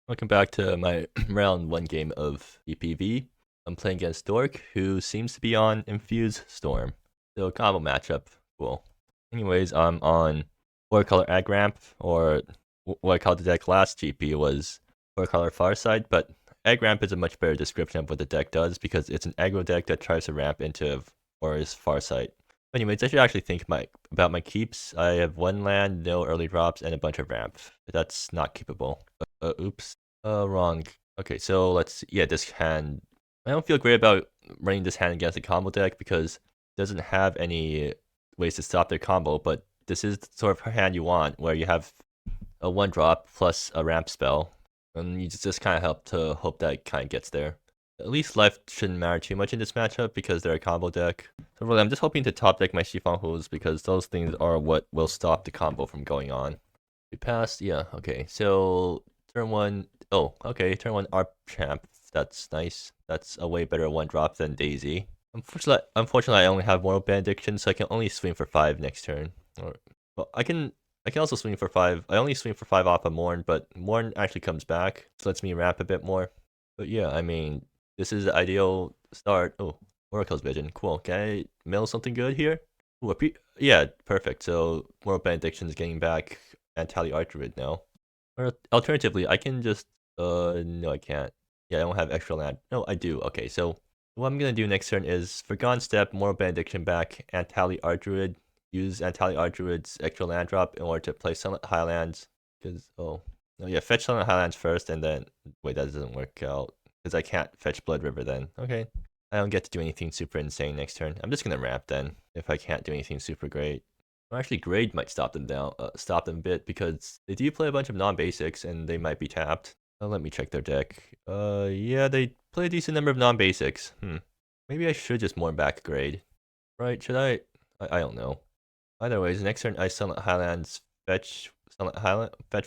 Welcome back to my round 1 game of GPV. I'm playing against Dork, who seems to be on Infuse Storm. So combo matchup, cool. Anyways, I'm on 4-color Aggramp, or what I called the deck last GP was 4-color Farsight, but Aggramp is a much better description of what the deck does because it's an aggro deck that tries to ramp into Aura's Farsight. Anyways, I should actually think about my keeps. I have 1 land, no early drops, and a bunch of ramp. That's not keepable. Oops. Wrong. Okay, so this hand. I don't feel great about running this hand against a combo deck because it doesn't have any ways to stop their combo, but this is the sort of hand you want, where you have a 1-drop plus a ramp spell, and you just kind of hope that it kind of gets there. At least life shouldn't matter too much in this matchup because they're a combo deck. So really, I'm just hoping to top deck my Chiffon Hooves because those things are what will stop the combo from going on. We passed, yeah, okay. So turn 1, oh, okay, turn 1 Aggramp. That's nice. That's a way better 1-drop than Daisy. Unfortunately, I only have Mortal Benediction, so I can only swing for 5 next turn. Well, I can also swing for 5. I only swing for 5 off of Morn, but Morn actually comes back, so lets me ramp a bit more. But yeah, I mean, this is the ideal start. Oh, Oracle's Vision. Cool. Can I mill something good here? Ooh, yeah, perfect. So Mortal Benediction is getting back Tally Archrid now. Or alternatively, I can just no, I can't. Yeah, I don't have extra land. No, I do. Okay, so what I'm gonna do next turn is Forgotten Step, Mortal Benediction back, Tally Archrid. Use Tally Archrid's extra land drop in order to play Sunlit Highlands. Because no, yeah, fetch Sunlit Highlands first, and then wait, that doesn't work out because I can't fetch Blood River then. Okay, I don't get to do anything super insane next turn. I'm just gonna ramp then if I can't do anything super great. Well, actually, Grade might stop them a bit because they do play a bunch of non-basics and they might be tapped. Let me check their deck. Yeah, they play a decent number of non-basics. Maybe I should just more back Grade. Right? Should I? I don't know. Either ways, next turn I Sunlit Highlands, fetch with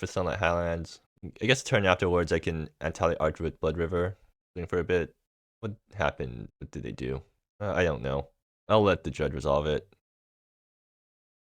Sunlit Highlands. I guess the turn afterwards I can Tally Arch with Blood River. Swing for a bit. What happened? What did they do? I don't know. I'll let the judge resolve it.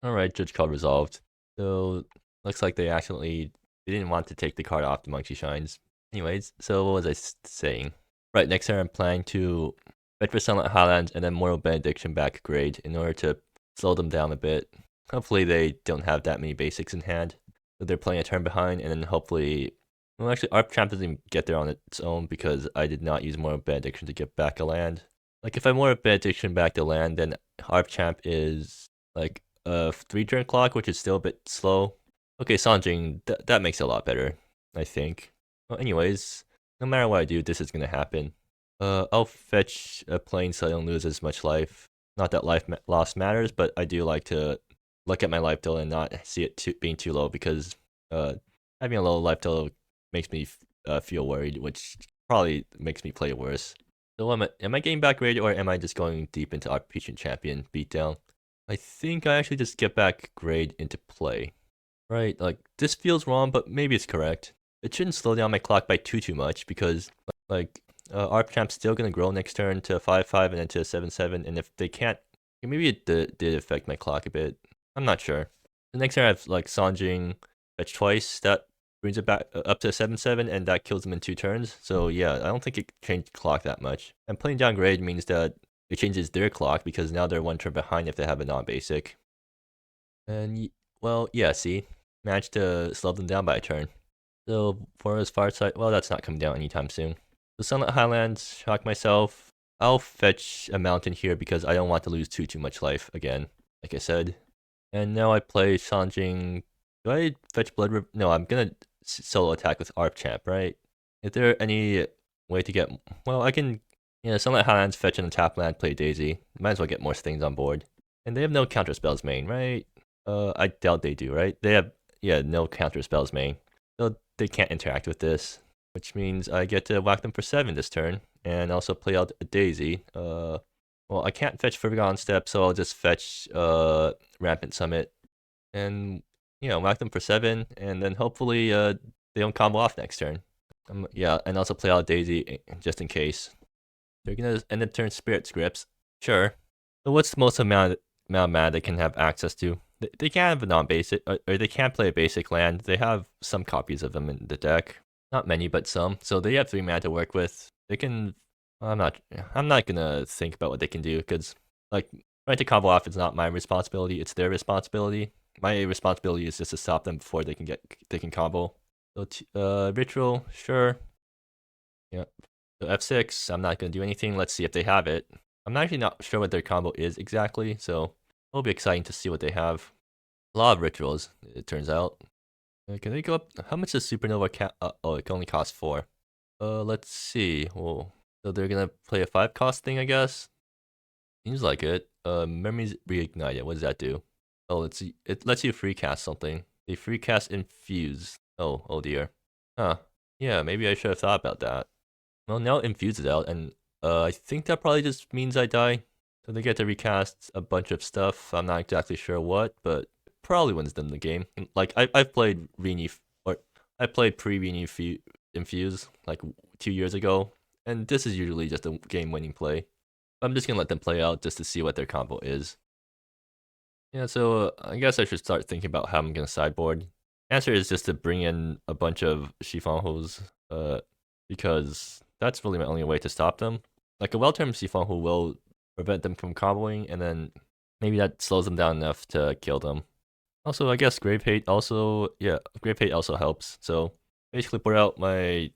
Alright, judge call resolved. So, looks like they didn't want to take the card off the Monkey Shines. Anyways, so what was I saying? Right, next turn I'm planning to fetch for Sunlit Highlands and then Mortal Benediction back Grade in order to slow them down a bit. Hopefully they don't have that many basics in hand. So they're playing a turn behind, and then hopefully... Well, actually, Aggramp doesn't even get there on its own because I did not use Mortal Benediction to get back a land. Like, if I Mortal Benediction back the land, then Aggramp is, like, a 3-turn clock, which is still a bit slow. Okay, Sanjing, that makes it a lot better, I think. Well, anyways, no matter what I do, this is gonna happen. I'll fetch a plane so I don't lose as much life. Not that life loss matters, but I do like to look at my life total and not see it being too low because having a low life total makes me feel worried, which probably makes me play worse. So am I getting back Grade or am I just going deep into our Patient Champion beatdown? I think I actually just get back Grade into play. Right, like, this feels wrong, but maybe it's correct. It shouldn't slow down my clock by too much because, like, Aggramp's still gonna grow next turn to 5-5 and then to 7-7, and if they can't, maybe it did affect my clock a bit. I'm not sure. The next turn I have like Sanjing fetch twice. That brings it back up to 7-7, and that kills them in 2 turns. So yeah, I don't think it changed the clock that much. And playing down Grade means that it changes their clock because now they're 1 turn behind if they have a non-basic. And well, yeah, see, managed to slow them down by a turn. So for his far side, well, that's not coming down anytime soon. So Sunlit Highlands, shock myself. I'll fetch a mountain here because I don't want to lose too much life again, like I said. And now I play Sanjing. Do I fetch Blood River? No, I'm gonna solo attack with Aggramp, right? Is there any way to get... Well, I can... Yeah, Sunlit Highlands, fetch and tap land, play Daisy. Might as well get more things on board. And they have no counter spells main, right? I doubt they do, right? They have, yeah, no counter spells main. So they can't interact with this, which means I get to whack them for 7 this turn, and also play out a Daisy. Well, I can't fetch Forgotten Step, so I'll just fetch Rampant Summit, and, you know, whack them for 7, and then hopefully they don't combo off next turn. Yeah, and also play out Daisy just in case. They're gonna end the turn Spirit Scripts. Sure. So what's the most amount of mana they can have access to? They can't have a non-basic, or they can't play a basic land. They have some copies of them in the deck. Not many, but some. So they have 3 mana to work with. They can. I'm not gonna think about what they can do because like trying to combo off is not my responsibility. It's their responsibility. My responsibility is just to stop them before they can combo. So ritual, sure. Yeah. So F6. I'm not gonna do anything. Let's see if they have it. I'm actually not sure what their combo is exactly. So it'll be exciting to see what they have. A lot of rituals, it turns out. Can they go up? How much does Supernova oh, it can only cost 4. Let's see. Whoa. So they're gonna play a 5 cost thing, I guess. Seems like it. Memories reignited. What does that do? Oh, let's see. It lets you free cast something. They free cast Infuse. Oh dear. Huh. Yeah, maybe I should have thought about that. Well, now Infuse is out, and I think that probably just means I die. So they get to recast a bunch of stuff. I'm not exactly sure what, but probably wins them the game. Like I've played I played pre-Reni Infuse like 2 years ago, and this is usually just a game-winning play. I'm just gonna let them play out just to see what their combo is. Yeah, so I guess I should start thinking about how I'm gonna sideboard. Answer is just to bring in a bunch of Shifanhos, because that's really my only way to stop them. Like a well-timed Shifanho will prevent them from comboing, and then maybe that slows them down enough to kill them. Also, I guess Grave Hate also, yeah, Grave Hate also helps. So basically, board out my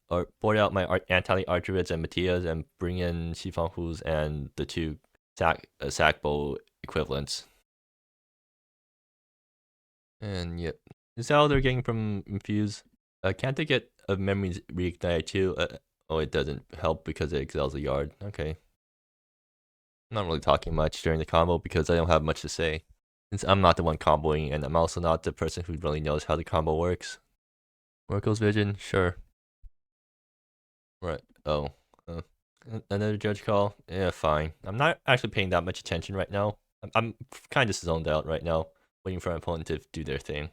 Antali Archerids and Mattias and bring in Shifanhus and the 2 Sackbow equivalents. And yep, is that all they're getting from Infuse? Can't they get a Memories Reignited too? Oh, it doesn't help because it excels a yard. Okay. I'm not really talking much during the combo because I don't have much to say. Since I'm not the one comboing, and I'm also not the person who really knows how the combo works. Oracle's Vision, sure. Right. Oh. Another judge call? Yeah, fine. I'm not actually paying that much attention right now. I'm kind of zoned out right now, waiting for my opponent to do their thing.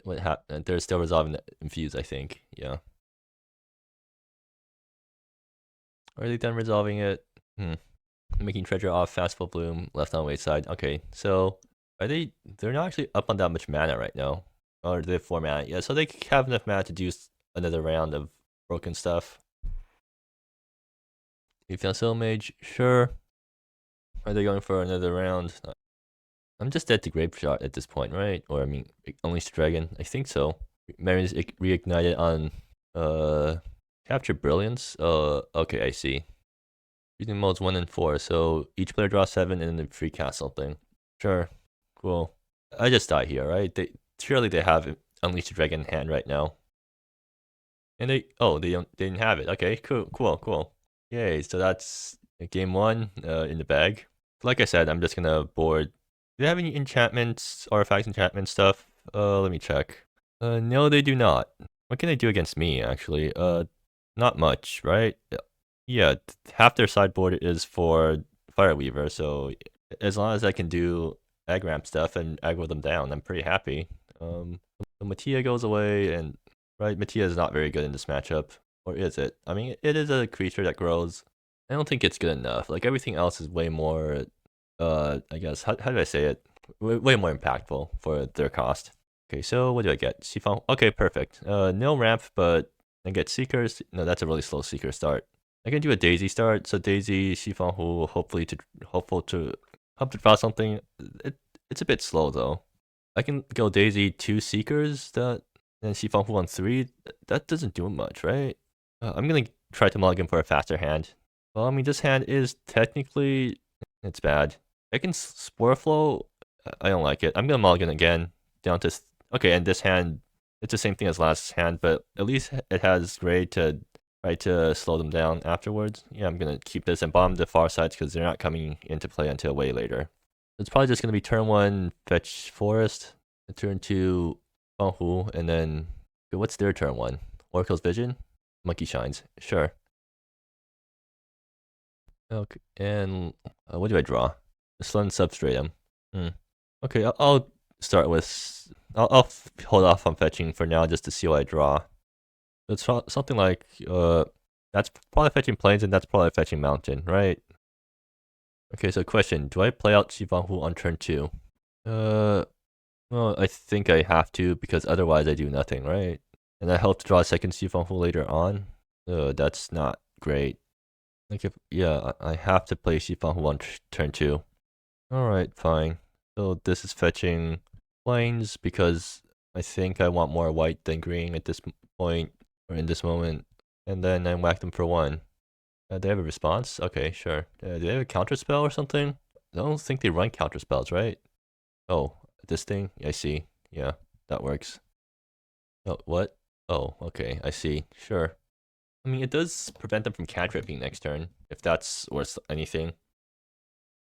What happened? They're still resolving the Infuse, I think. Yeah. Are they done resolving it? Making treasure off Fastful Bloom, left on wayside. Okay, so they're not actually up on that much mana right now. Or they have 4 mana. Yeah, so they have enough mana to do another round of broken stuff. If Soul Mage, sure. Are they going for another round? I'm just dead to Grapeshot at this point, right? Or I mean, Unleashed Dragon. I think so. Mary's reignited on Capture Brilliance. Okay, I see. Using modes 1 and 4, so each player draws 7 and then free cast something. Sure, cool. I just die here, right? Surely they have Unleashed Dragon in hand right now. And they didn't have it. Okay, cool. Yay! So that's game 1 in the bag. Like I said, I'm just gonna board. Do they have any enchantments, artifacts, enchantment stuff? Let me check. No, they do not. What can they do against me? Actually, not much, right? Yeah, half their sideboard is for Fireweaver, so as long as I can do Aggramp stuff and aggro them down, I'm pretty happy. So Mattia goes away, and right, Mattia is not very good in this matchup, or is it? I mean, it is a creature that grows. I don't think it's good enough. Like everything else is way more, I guess how do I say it? Way more impactful for their cost. Okay, so what do I get? Siphon. Okay, perfect. No ramp, but I get Seekers. No, that's a really slow Seeker start. I can do a Daisy start. So Daisy, Chiffon, who hopeful to help to draw something. It's a bit slow though. I can go Daisy 2 Seekers and Chiffon who on 3. That doesn't do much, right? I'm gonna try to mulligan for a faster hand. Well, I mean this hand is technically it's bad. I can Spore Flow. I don't like it. I'm gonna mulligan again down to okay, and this hand it's the same thing as last hand, but at least it has Gray to try to slow them down afterwards. Yeah, I'm gonna keep this and bomb the far sides because they're not coming into play until way later. It's probably just gonna be turn 1 fetch Forest, and turn 2 Hu, and then what's their turn 1? Oracle's Vision, Monkey Shines. Sure. Okay, and what do I draw? Slun Substratum. Okay, I'll start with. I'll hold off on fetching for now just to see what I draw. It's something like that's probably fetching Plains and that's probably fetching Mountain, right? Okay, so question: do I play out Shivanhu on turn 2? Well, I think I have to because otherwise I do nothing, right? And I hope to draw a second Sifanfu later on. That's not great. Like if yeah, I have to play Sifanfu on turn 2. Alright, fine. So this is fetching plains because I think I want more white than green at this point, or in this moment. And then I whack them for 1. They have a response? Okay, sure. Do they have a counter spell or something? I don't think they run counter spells, right? Oh, this thing? I see. Yeah, that works. Oh, what? Oh, okay, I see. Sure. I mean, it does prevent them from cantripping next turn, if that's worth anything.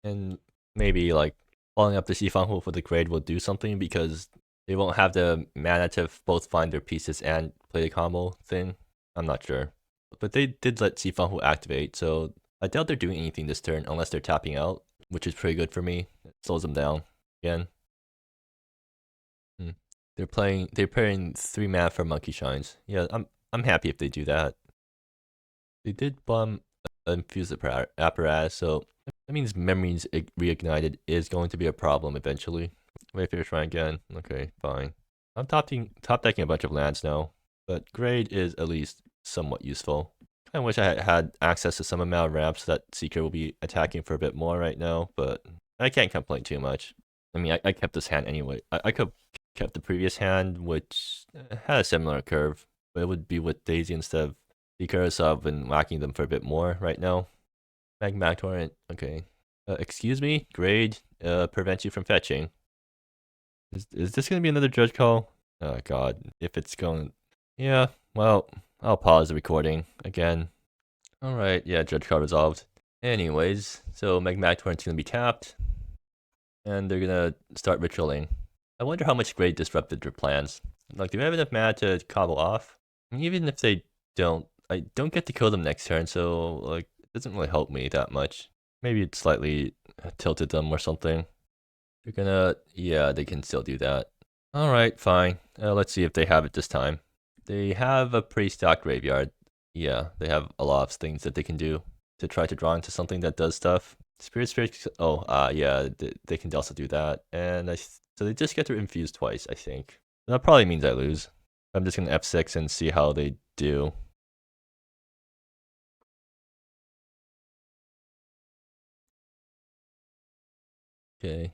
And maybe, like, following up the Shifanhu for the grade will do something because they won't have the mana to both find their pieces and play the combo thing. I'm not sure. But they did let Shifanhu activate, so I doubt they're doing anything this turn unless they're tapping out, which is pretty good for me. It slows them down again. They're paying 3 mana for Monkey Shines. Yeah, I'm happy if they do that. They did bum Infuse apparatus, so that means memories reignited is going to be a problem eventually. Wait for your try again. Okay, fine. I'm top decking a bunch of lands now, but grade is at least somewhat useful. I wish I had access to some amount of ramps so that Seeker will be attacking for a bit more right now, but I can't complain too much. I mean, I kept this hand anyway. I could have kept the previous hand, which had a similar curve, but it would be with Daisy instead of Seeker, so I've been whacking them for a bit more right now. Magma Torrent, okay. Excuse me, grade prevents you from fetching. Is this gonna be another judge call? Oh god, if it's going... Yeah, well, I'll pause the recording again. Alright, yeah, judge call resolved. Anyways, so Magma Torrent's gonna be tapped, and they're gonna start ritualing. I wonder how much grade disrupted their plans. Like, do we have enough mana to cobble off? I mean, even if they don't, I don't get to kill them next turn, so, like, it doesn't really help me that much. Maybe it slightly tilted them or something. They're gonna, yeah, they can still do that. Alright, fine. Let's see if they have it this time. They have a pretty stacked graveyard. Yeah, they have a lot of things that they can do to try to draw into something that does stuff. Spirit, oh, yeah, they can also do that. And so they just get to infuse twice, I think. That probably means I lose. I'm just gonna F6 and see how they do. Okay,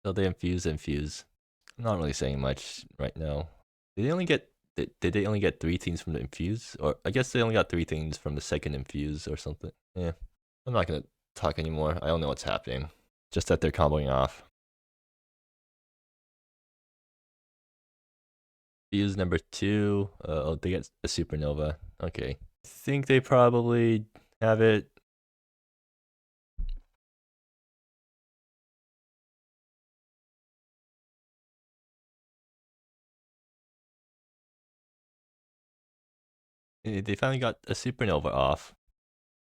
so they infuse. I'm not really saying much right now. Did they only get did they only get 3 things from the infuse? Or I guess they only got 3 things from the second infuse or something. Yeah. I'm not gonna talk anymore. I don't know what's happening. Just that they're comboing off. Fuse number 2. Oh, they get a supernova. Okay. I think they probably have it. They finally got a supernova off.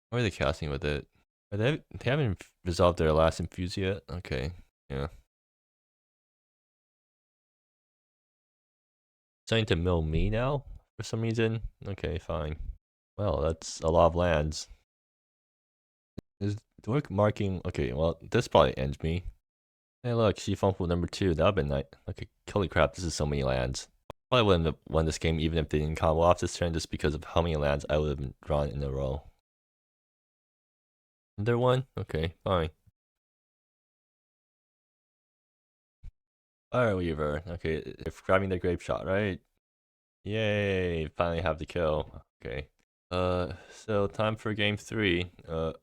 What are they casting with it? They haven't resolved their last infuse yet? Okay, yeah. Starting to mill me now for some reason? Okay, fine. Well, that's a lot of lands. Is Dork marking? Okay, well, this probably ends me. Hey, look, Shifunfu number 2. That would've been nice. Okay, holy crap, this is so many lands. Probably wouldn't have won this game even if they didn't combo off this turn just because of how many lands I would have drawn in a row. Another one? Okay, fine. Fire Weaver. Okay, if grabbing the grape shot, right? Yay, finally have the kill. Okay. So time for game 3.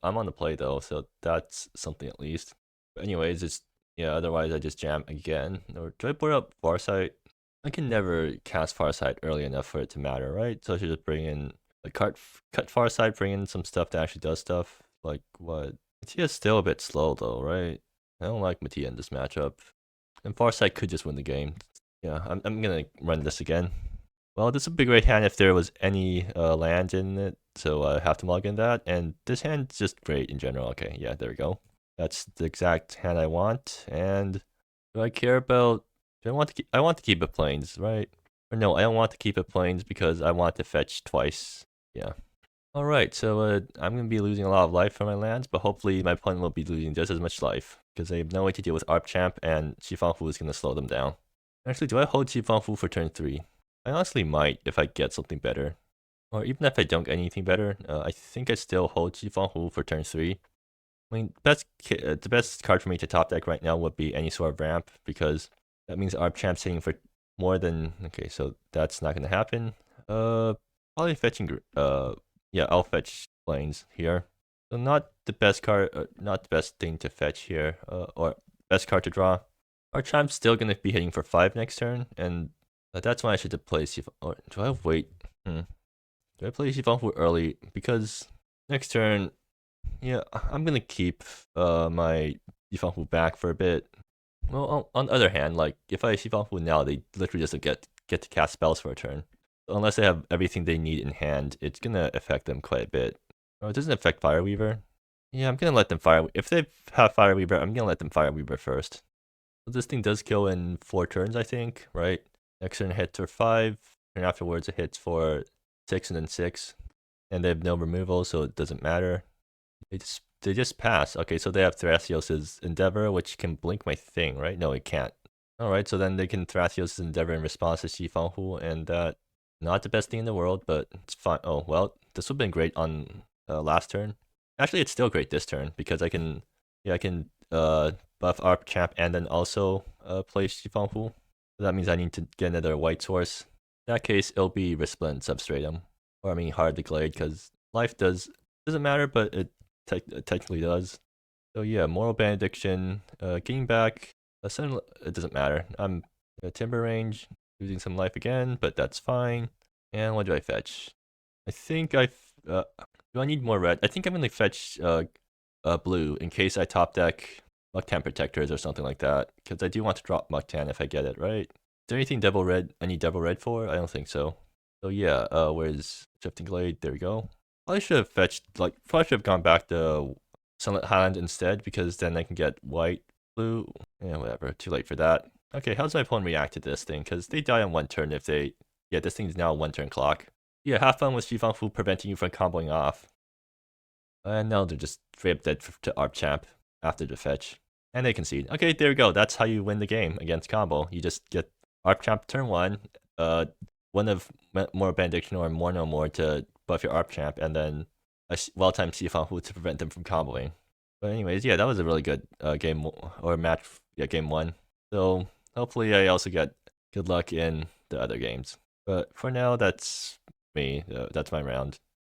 I'm on the play though, so that's something at least. But anyways, it's, yeah, otherwise I just jam again. Or do I put up Farsight? I can never cast Farsight early enough for it to matter, right? So I should just bring in, like, cut Farsight, bring in some stuff that actually does stuff. Like what? Matia's still a bit slow though, right? I don't like Matia in this matchup. And Farsight could just win the game. Yeah, I'm gonna run this again. Well, this would be a great hand if there was any land in it, so I have to mulligan that. And this hand's just great in general. Okay, yeah, there we go. That's the exact hand I want. And do I care about... I want to keep it plains, right? Or no, I don't want to keep it plains because I want to fetch twice. Yeah. Alright, so I'm going to be losing a lot of life from my lands, but hopefully my opponent will be losing just as much life, because they have no way to deal with ARP Champ, and Shifanfu is going to slow them down. Actually, do I hold Xifang Fu for turn 3? I honestly might if I get something better. Or even if I don't get anything better, I think I still hold Xifang Fu for turn 3. I mean, the best card for me to top deck right now would be any sort of ramp, because that means our champ's hitting for more than... Okay, so that's not going to happen. Probably fetching... yeah, I'll fetch planes here. So not the best card, not the best thing to fetch here, or best card to draw. Our champ's still going to be hitting for 5 next turn, and that's why I should play Xifang... Or do I wait? Do I play Xifang Fu early? Because next turn... Yeah, I'm gonna keep my Xifang Fu back for a bit. Well, on the other hand, like if I Xifang Fu now, they literally just get to cast spells for a turn. Unless they have everything they need in hand, it's gonna affect them quite a bit. Oh, it doesn't affect Fireweaver. Yeah, I'm gonna let them fire. If they have Fireweaver, I'm gonna let them Fireweaver first. So this thing does kill in 4 turns, I think, right? Next turn hits for 5, and afterwards it hits for 6 and then 6. And they have no removal, so it doesn't matter. They just pass. Okay, so they have Thrasios' Endeavor, which can blink my thing, right? No, it can't. Alright, so then they can Thrasios' Endeavor in response to Xifang Fu, and that... Not the best thing in the world, but it's fine. Oh, well, this would have been great on last turn. Actually, it's still great this turn, because I can... Yeah, I can buff ARP Champ and then also play Xifang Fu. So that means I need to get another white source. In that case, it'll be Resplendent Substratum. Or I mean, Hard Glade, because life doesn't matter, but it technically does. So yeah, Moral Benediction, getting back, it doesn't matter. I'm Timber Range, losing some life again, but that's fine. And what do I fetch? I think do I need more red? I think I'm gonna fetch blue in case I top deck Muck-Tan Protectors or something like that, because I do want to drop Muck-Tan if I get it, right? Is there anything Devil Red I need Devil Red for? I don't think so. So yeah, where's Shifting Glade? There we go. I should have fetched, probably should have gone back to Sunlit Highland instead, because then I can get white, blue, yeah, whatever, too late for that. Okay, how does my opponent react to this thing? Because they die on 1 turn if they... Yeah, this thing's now 1 turn clock. Yeah, have fun with Xifang Fu preventing you from comboing off. And now they're just straight up dead to ARP Champ after the fetch. And they concede. Okay, there we go. That's how you win the game against combo. You just get ARP Champ turn 1, one of more Benediction or more no more to buff your ARP Champ, and then a well-timed Xifang Fu to prevent them from comboing. But anyways, yeah, that was a really good game or match. Yeah, game 1. So hopefully I also get good luck in the other games. But for now, that's me. That's my round.